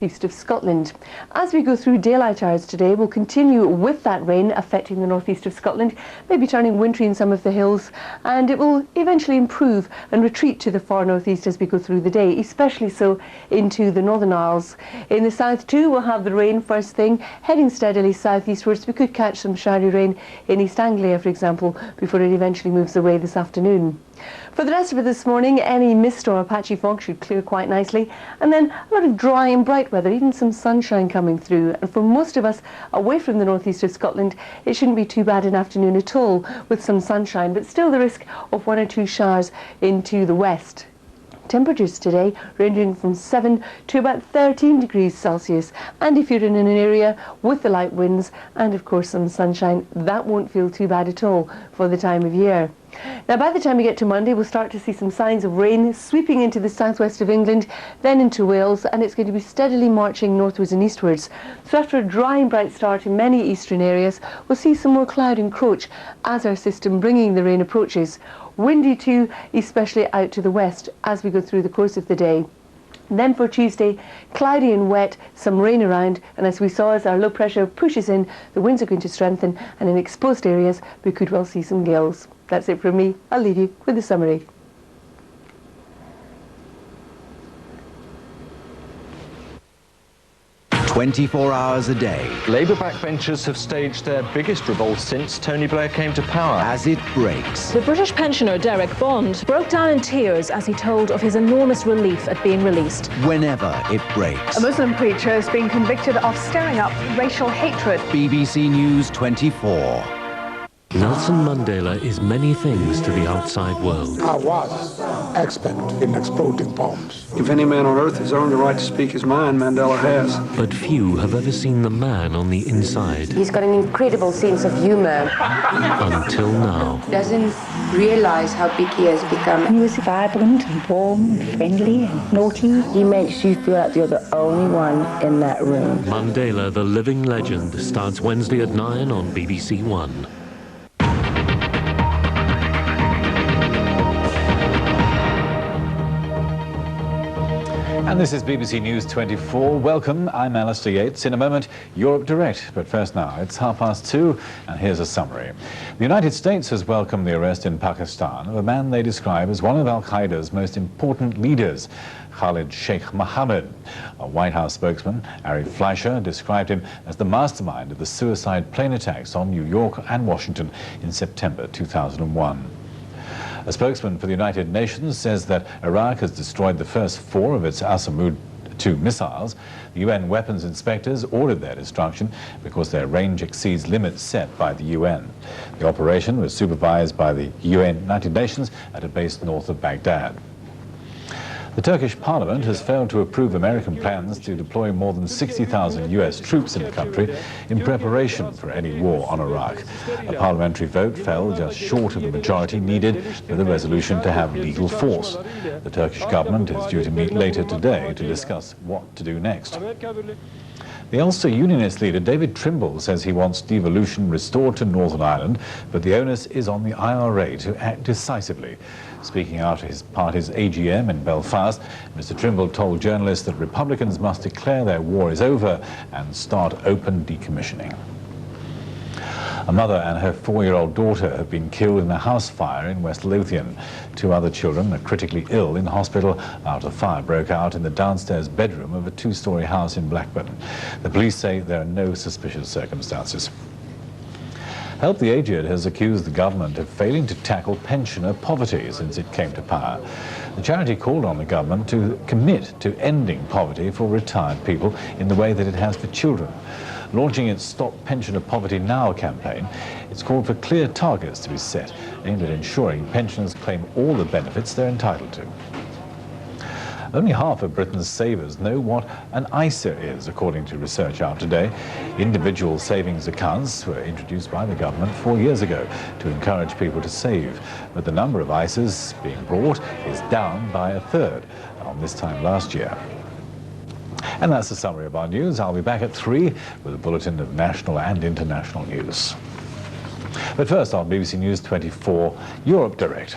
east of Scotland. As we go through daylight hours today, we'll continue with that rain affecting the northeast of Scotland, maybe turning wintry in some of the hills, and it will eventually improve and retreat to the far northeast as we go through the day, especially so into the Northern Isles. In the south too, we'll have the rain first thing, heading steadily southeastwards. We could catch some showery rain in East Anglia, for example, before it eventually moves away this afternoon. For the rest of it this morning, any mist or patchy fog should clear quite nicely, and then a lot of dry and bright weather, even some sunshine coming through. And for most of us away from the northeast of Scotland, it shouldn't be too bad an afternoon at all with some sunshine, but still the risk of 1 or 2 showers into the west. Temperatures today ranging from 7 to about 13 degrees Celsius, and if you're in an area with the light winds and of course some sunshine, that won't feel too bad at all for the time of year. Now by the time we get to Monday, we'll start to see some signs of rain sweeping into the southwest of England, then into Wales, and it's going to be steadily marching northwards and eastwards. So after a dry and bright start in many eastern areas, we'll see some more cloud encroach as our system bringing the rain approaches. Windy too, especially out to the west as we go through the course of the day. Then for Tuesday, cloudy and wet, some rain around, and as we saw, as our low pressure pushes in, the winds are going to strengthen, and in exposed areas we could well see some gales. That's it from me. I'll leave you with the summary. "24 hours a day." Labour backbenchers have staged their biggest revolt since Tony Blair came to power. As it breaks. The British pensioner Derek Bond broke down in tears as he told of his enormous relief at being released. Whenever it breaks. A Muslim preacher has been convicted of stirring up racial hatred. BBC News 24. Nelson Mandela is many things to the outside world. I was expert in exploding bombs. If any man on earth has earned the right to speak his mind, Mandela has. But few have ever seen the man on the inside. He's got an incredible sense of humor. Until now. Doesn't realize how big he has become. He was vibrant and warm and friendly and naughty. He makes you feel like you're the only one in that room. Mandela, the living legend, starts Wednesday at 9 on BBC One. And this is BBC News 24. Welcome, I'm Alistair Yates. In a moment, Europe Direct. But first now, it's 2:30, and here's a summary. The United States has welcomed the arrest in Pakistan of a man they describe as one of al-Qaeda's most important leaders, Khalid Sheikh Mohammed. A White House spokesman, Ari Fleischer, described him as the mastermind of the suicide plane attacks on New York and Washington in September 2001. A spokesman for the United Nations says that Iraq has destroyed the first 4 of its Asamud 2 missiles. The UN weapons inspectors ordered their destruction because their range exceeds limits set by the UN. The operation was supervised by the United Nations at a base north of Baghdad. The Turkish parliament has failed to approve American plans to deploy more than 60,000 US troops in the country in preparation for any war on Iraq. A parliamentary vote fell just short of the majority needed for the resolution to have legal force. The Turkish government is due to meet later today to discuss what to do next. The Ulster Unionist leader David Trimble says he wants devolution restored to Northern Ireland, but the onus is on the IRA to act decisively. Speaking after his party's AGM in Belfast, Mr. Trimble told journalists that Republicans must declare their war is over and start open decommissioning. A mother and her 4-year-old daughter have been killed in a house fire in West Lothian. 2 other children are critically ill in hospital after the fire broke out in the downstairs bedroom of a 2-story house in Blackburn. The police say there are no suspicious circumstances. Help the Aged has accused the government of failing to tackle pensioner poverty since it came to power. The charity called on the government to commit to ending poverty for retired people in the way that it has for children. Launching its Stop Pensioner Poverty Now campaign, it's called for clear targets to be set, aimed at ensuring pensioners claim all the benefits they're entitled to. Only half of Britain's savers know what an ISA is, according to research out today. Individual savings accounts were introduced by the government 4 years ago to encourage people to save. But the number of ISAs being brought is down by 1/3 on this time last year. And that's the summary of our news. I'll be back at 3 with a bulletin of national and international news. But first on BBC News 24, Europe Direct.